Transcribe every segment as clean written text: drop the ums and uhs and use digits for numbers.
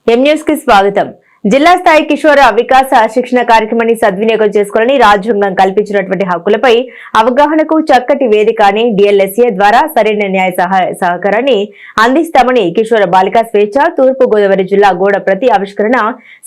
M news కి స్వాగతం. జిల్లా స్థాయి కిషోర వికాస శిక్షణ కార్యక్రమాన్ని సద్వినియోగం చేసుకోవాలని రాజ్యాంగం కల్పించినటువంటి హక్కులపై అవగాహనకు చక్కటి వేదిక అని డిఎల్ఎస్ఏ ద్వారా సరైన న్యాయ సహకారాన్ని అందిస్తామని కిషోర బాలికా స్వేచ్ఛ తూర్పు గోదావరి జిల్లా గోడ ప్రతి ఆవిష్కరణ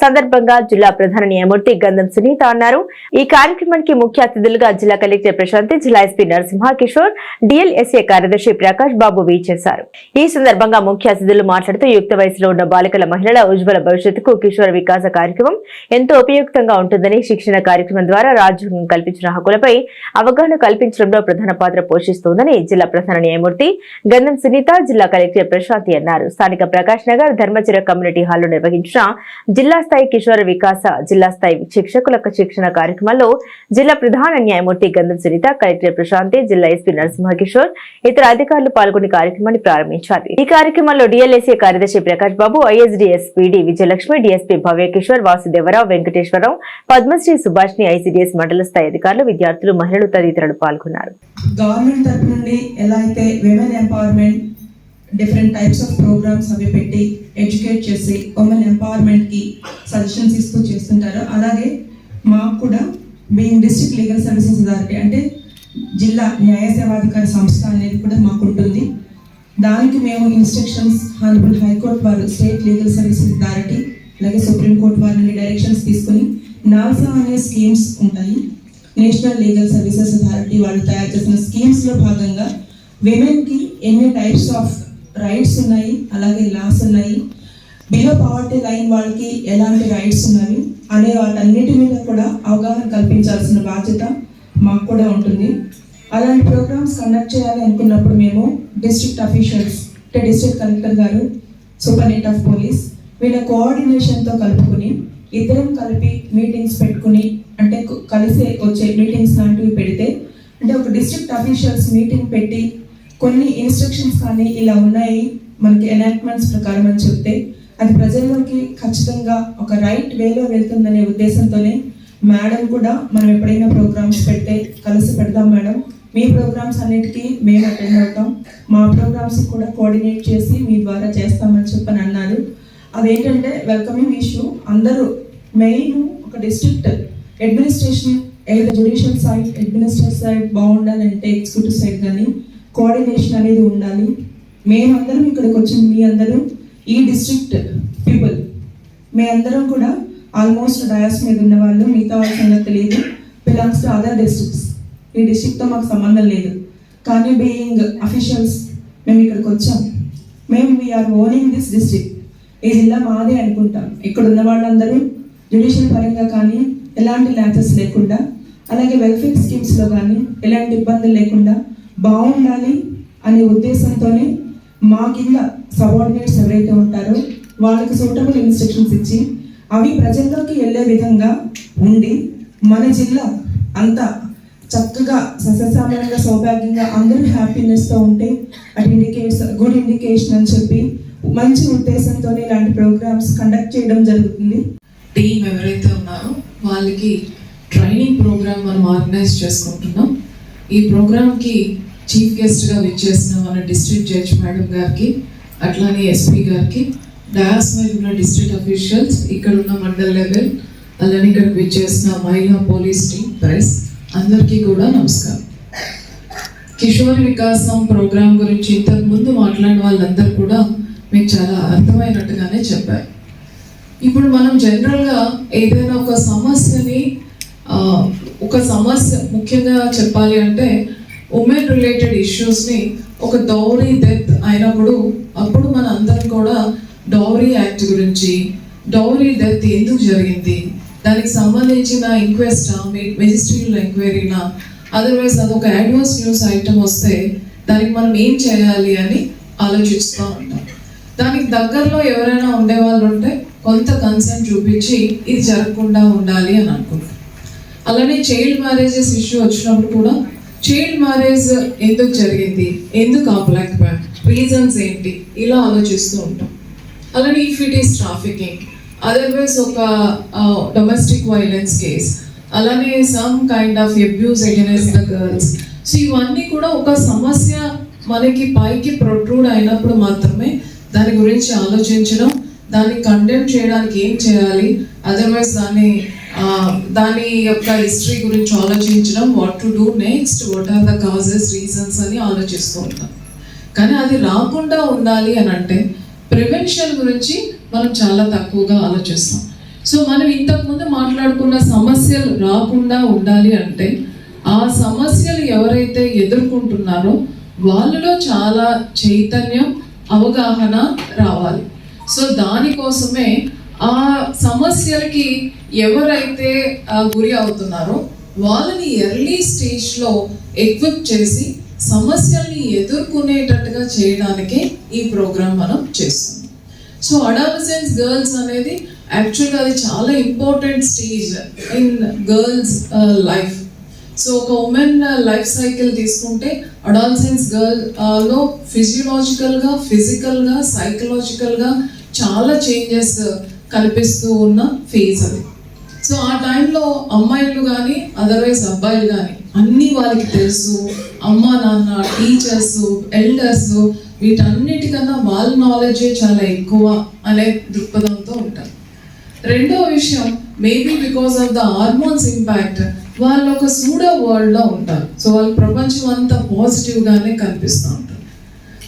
సందర్భంగా జిల్లా ప్రధాన న్యాయమూర్తి గంధం సునీత అన్నారు. ఈ కార్యక్రమానికి ముఖ్య అతిథులుగా జిల్లా కలెక్టర్ ప్రశాంతి, జిల్లా ఎస్పీ నరసింహ కిషోర్, డిఎల్ఎస్ఏ కార్యదర్శి ప్రకాష్ బాబు వీచేశారు. ఈ సందర్భంగా ముఖ్య అతిథులు మాట్లాడుతూ యుక్త వయసులో ఉన్న బాలికల మహిళల ఉజ్వల భవిష్యత్తుకు కిషోర వికాస కార్యక్రమం ఎంతో ఉపయుక్తంగా ఉంటుందని, శిక్షణ కార్యక్రమం ద్వారా రాజ్యాంగం కల్పించిన హక్కులపై అవగాహన కల్పించడంలో ప్రధాన పాత్ర పోషిస్తోందని జిల్లా ప్రధాన న్యాయమూర్తి గంధం సునీత, జిల్లా కలెక్టర్ ప్రశాంతి అన్నారు. స్థానిక ప్రకాష్ నగర్ ధర్మచర కమ్యూనిటీ హాల్లో నిర్వహించిన జిల్లా స్థాయి కిషోర వికాస జిల్లా స్థాయి శిక్షకులకు శిక్షణ కార్యక్రమంలో జిల్లా ప్రధాన న్యాయమూర్తి గంధం సునీత, కలెక్టర్ ప్రశాంతి, జిల్లా ఎస్పీ నరసింహ కిషోర్ ఇతర అధికారులు పాల్గొని కార్యక్రమాన్ని ప్రారంభించారు. ఈ కార్యక్రమంలో డిఎల్ఎస్ఏ కార్యదర్శి ప్రకాష్ బాబు, ఐఎస్డీఎస్ పీడీ విజయలక్ష్మి, డిఎస్పీ భవ్య కిషోర్, వాసుదేవరావు, వెంకటేశ్వరరావు, పద్మశ్రీ సుభాష్ని, ఐసీడీఎస్ మండల స్థాయి అధికారులు, విద్యార్థులు, మహిళలు తదితరులు పాల్గొన్నారు. గవర్నమెంట్ తరఫు నుండి ఎలా అయితే women empowerment different types of programs అవి పెట్టి ఎడ్యుకేట్ చేసి ఉమెన్ ఎంపవర్మెంట్ కి సజెషన్స్ ఇస్తూ చేస్తుంటారో, అలాగే మాకు కూడా being district legal services authority అంటే జిల్లా న్యాయ సేవాధికార సంస్థ అనేది కూడా మాకు ఉంటుంది. దానికి మేము ఇన్స్ట్రక్షన్స్ హానరబుల్ హైకోర్టు వారు, స్టేట్ లీగల్ సర్వీసెస్ అథారిటీ, అలాగే సుప్రీంకోర్టు వారి నుండి డైరెక్షన్స్ తీసుకుని నాల్సా అనే స్కీమ్స్ ఉంటాయి. నేషనల్ లీగల్ సర్వీసెస్ అథారిటీ వాళ్ళు తయారు చేసిన స్కీమ్స్లో భాగంగా విమెన్కి ఎన్ని టైప్స్ ఆఫ్ రైట్స్ ఉన్నాయి, అలాగే లాస్ ఉన్నాయి, బిలో పవర్టీ లైన్ వాళ్ళకి ఎలాంటి రైట్స్ ఉన్నాయి అనే వాటన్నిటి మీద కూడా అవగాహన కల్పించాల్సిన బాధ్యత మాకు కూడా ఉంటుంది. అలాంటి ప్రోగ్రామ్స్ కండక్ట్ చేయాలి అనుకున్నప్పుడు మేము డిస్ట్రిక్ట్ అఫీషియల్స్ అంటే డిస్ట్రిక్ట్ కలెక్టర్ గారు, సూపరింటెండెంట్ ఆఫ్ పోలీస్ వీళ్ళ కోఆర్డినేషన్తో కలుపుకుని ఇద్దరం కలిపి మీటింగ్స్ పెట్టుకుని, అంటే కలిసే వచ్చే మీటింగ్స్ లాంటివి పెడితే, అంటే ఒక డిస్ట్రిక్ట్ అఫీషియల్స్ మీటింగ్ పెట్టి కొన్ని ఇన్స్ట్రక్షన్స్ కానీ ఇలా ఉన్నాయి మనకి ఎనాక్ట్మెంట్స్ ప్రకారం అని చెప్తే అది ప్రజల్లోకి ఖచ్చితంగా ఒక రైట్ వేలో వెళ్తుందనే ఉద్దేశంతోనే మేడం కూడా మనం ఎప్పుడైనా ప్రోగ్రామ్స్ పెడితే కలిసి పెడదాం మేడం, మీ ప్రోగ్రామ్స్ అన్నిటికీ మేము అటెండ్ అవుతాం, మా ప్రోగ్రామ్స్ కూడా కోఆర్డినేట్ చేసి మీ ద్వారా చేస్తామని చెప్పని అన్నారు. అదేంటంటే వెల్కమింగ్ ఇష్యూ. అందరూ మెయిన్ ఒక డిస్ట్రిక్ట్ అడ్మినిస్ట్రేషన్ ఏదో జ్యుడిషియల్ సైడ్, అడ్మినిస్ట్రేటివ్ సైడ్ బాగుండాలంటే ఎగ్జిక్యూటివ్ సైడ్ కానీ కోఆర్డినేషన్ అనేది ఉండాలి. మేమందరం ఇక్కడికి వచ్చింది మీ అందరూ ఈ డిస్ట్రిక్ట్ పీపుల్, మీ అందరం కూడా ఆల్మోస్ట్ డయాస్ మీద ఉన్న వాళ్ళు, మిగతా వాళ్ళ సంగతి తెలియదు, బిలాంగ్స్ టు అదర్ డిస్ట్రిక్ట్స్. ఈ డిస్ట్రిక్ట్తో మాకు సంబంధం లేదు, కానీ బీయింగ్ అఫీషియల్స్ మేము ఇక్కడికి వచ్చాం. మేము వీఆర్ ఓనింగ్ దిస్ డిస్ట్రిక్ట్, ఈ జిల్లా మాదే అనుకుంటాం. ఇక్కడ ఉన్న వాళ్ళందరూ జ్యుడిషియల్ పరంగా కానీ ఎలాంటి ల్యాచెస్ లేకుండా, అలాగే వెల్ఫేర్ స్కీమ్స్లో కానీ ఎలాంటి ఇబ్బందులు లేకుండా బాగుండాలి అనే ఉద్దేశంతోనే మా కింద సబార్డినేట్స్ ఎవరైతే ఉంటారో వాళ్ళకి సూటబుల్ ఇన్స్ట్రక్షన్స్ ఇచ్చి అవి ప్రజల్లోకి వెళ్ళే విధంగా ఉండి మన జిల్లా అంతా చక్కగా సస్యశ్యామలంగా సౌభాగ్యంగా అందరూ హ్యాపీనెస్తో ఉంటే అట్ ఇండికేట్స్ గుడ్ ఇండికేషన్ అని చెప్పి మంచి ఉద్దేశంతో ఇలాంటి ప్రోగ్రామ్స్ కండక్ట్ చేయడం జరుగుతుంది. టీం ఎవరైతే ఉన్నారో వాళ్ళకి ట్రైనింగ్ ప్రోగ్రామ్ మనం ఆర్గనైజ్ చేసుకుంటున్నాం. ఈ ప్రోగ్రామ్కి చీఫ్ గెస్ట్గా విచ్చేసిన మన డిస్ట్రిక్ట్ జడ్జ్ మేడం గారికి, అట్లానే ఎస్పీ గారికి, డయాస్ మీద ఉన్న డిస్ట్రిక్ట్ అఫీషియల్స్, ఇక్కడ ఉన్న మండల్ లెవెల్, అలానే ఇక్కడికి విచ్చేసిన మహిళా పోలీస్ టీం, ప్రెస్ అందరికీ కూడా నమస్కారం. కిషోర్ వికాసం ప్రోగ్రామ్ గురించి ఇంతకుముందు మాట్లాడిన వాళ్ళందరూ కూడా మీకు చాలా అర్థమైనట్టుగానే చెప్పారు. ఇప్పుడు మనం జనరల్గా ఏదైనా ఒక సమస్య ముఖ్యంగా చెప్పాలి అంటే ఉమెన్ రిలేటెడ్ ఇష్యూస్ని ఒక డౌరీ డెత్ అయినప్పుడు అప్పుడు మన అందరం కూడా డౌరీ యాక్ట్ గురించి, డౌరీ డెత్ ఎందుకు జరిగింది, దానికి సంబంధించిన ఇంక్వెస్టా, మెజిస్ట్రియల్ ఎంక్వైరీనా, అదర్వైజ్ అదొక అడ్వర్స్ న్యూస్ ఐటమ్ వస్తే దానికి మనం ఏం చేయాలి అని ఆలోచిస్తూ ఉంటాం. దానికి దగ్గరలో ఎవరైనా ఉండేవాళ్ళు ఉంటే కొంత కన్సర్న్ చూపించి ఇది జరగకుండా ఉండాలి అని అనుకుంటాం. అలానే చైల్డ్ మ్యారేజెస్ ఇష్యూ వచ్చినప్పుడు కూడా చైల్డ్ మ్యారేజ్ ఎందుకు జరిగింది, ఎందుకు ఆపలేకపోయాం, రీజన్స్ ఏంటి, ఇలా ఆలోచిస్తూ ఉంటాం. అలానే if it is trafficking, otherwise ఒక డొమెస్టిక్ వైలెన్స్ కేస్, అలానే some kind of abuse against the girls. So ఇవన్నీ కూడా ఒక సమస్య మనకి పైకి ప్రొట్రూడ్ అయినప్పుడు మాత్రమే దాని గురించి ఆలోచించడం, దాన్ని కండెమ్ చేయడానికి ఏం చేయాలి, అదర్వైజ్ దాని యొక్క హిస్టరీ గురించి ఆలోచించడం, what to do next, what are the causes, reasons అని ఆలోచిస్తూ ఉంటాం. కానీ అది రాకుండా ఉండాలి అని అంటే ప్రివెన్షన్ గురించి మనం చాలా తక్కువగా ఆలోచిస్తాం. సో మనం ఇంతకుముందు మాట్లాడుకున్న సమస్యలు రాకుండా ఉండాలి అంటే ఆ సమస్యలు ఎవరైతే ఎదుర్కొంటున్నారో వాళ్ళలో చాలా చైతన్యం, అవగాహన రావాలి. సో దానికోసమే ఆ సమస్యలకి ఎవరైతే గురి అవుతున్నారో వాళ్ళని ఎర్లీ స్టేజ్లో ఎక్విప్ చేసి సమస్యల్ని ఎదుర్కొనేటట్టుగా చేయడానికే ఈ ప్రోగ్రామ్ మనం చేస్తున్నాం. సో అడాలసెన్స్ గర్ల్స్ అనేది యాక్చువల్గా అది చాలా important stage in girls life. So ఒక ఉమెన్ లైఫ్ సైకిల్ తీసుకుంటే అడాలసెన్స్ లో ఫిజియలాజికల్గా, ఫిజికల్గా, సైకలాజికల్గా చాలా చేంజెస్ కనిపిస్తూ ఉన్న ఫేజ్ అది. సో ఆ టైంలో అమ్మాయిలు కానీ అదర్వైజ్ అబ్బాయిలు కానీ అన్నీ వాళ్ళకి తెలుసు, అమ్మ నాన్న, టీచర్స్, ఎల్డర్స్, వీటన్నిటికన్నా వాళ్ళ నాలెడ్జే చాలా ఎక్కువ అనే దృక్పథంతో ఉంటారు. రెండో విషయం, maybe because of the hormones impact వాళ్ళు ఒక సూడో వరల్డ్లో ఉంటారు. సో వాళ్ళ ప్రపంచం అంతా పాజిటివ్గానే కనిపిస్తూ ఉంటారు.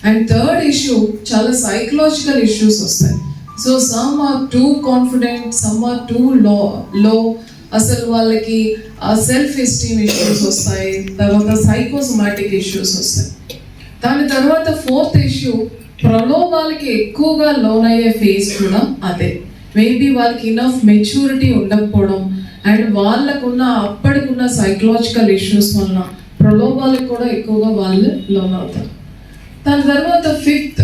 అండ్ థర్డ్ ఇష్యూ, చాలా సైకలాజికల్ ఇష్యూస్ వస్తాయి. So some are too confident, some are too low, అసలు వాళ్ళకి సెల్ఫ్ ఎస్టీమ్ ఇష్యూస్ వస్తాయి, తర్వాత సైకోసోమాటిక్ ఇష్యూస్ వస్తాయి. దాని తర్వాత ఫోర్త్ ఇష్యూ, ప్రలోభాలకి ఎక్కువగా లోనయ్యే ఫేజ్ కూడా అదే. మేబీ వాళ్ళకి ఇనఫ్ మెచ్యూరిటీ ఉండకపోవడం అండ్ వాళ్ళకున్న అప్పటికున్న సైకలాజికల్ ఇష్యూస్ వలన ప్రలోభాలకు కూడా ఎక్కువగా వాళ్ళు లోన్ అవుతారు. దాని తర్వాత ఫిఫ్త్,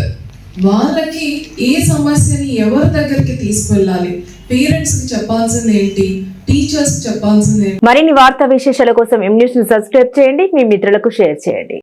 వాళ్ళకి ఏ సమస్యని ఎవరి దగ్గరికి తీసుకువెళ్ళాలి, పేరెంట్స్కి చెప్పాల్సింది ఏంటి, టీచర్స్ చెప్పాల్సింది ఏంటి. మరిన్ని వార్తా విశేషాల కోసం M News ని సబ్స్క్రైబ్ చేయండి, మీ మిత్రులకు షేర్ చేయండి.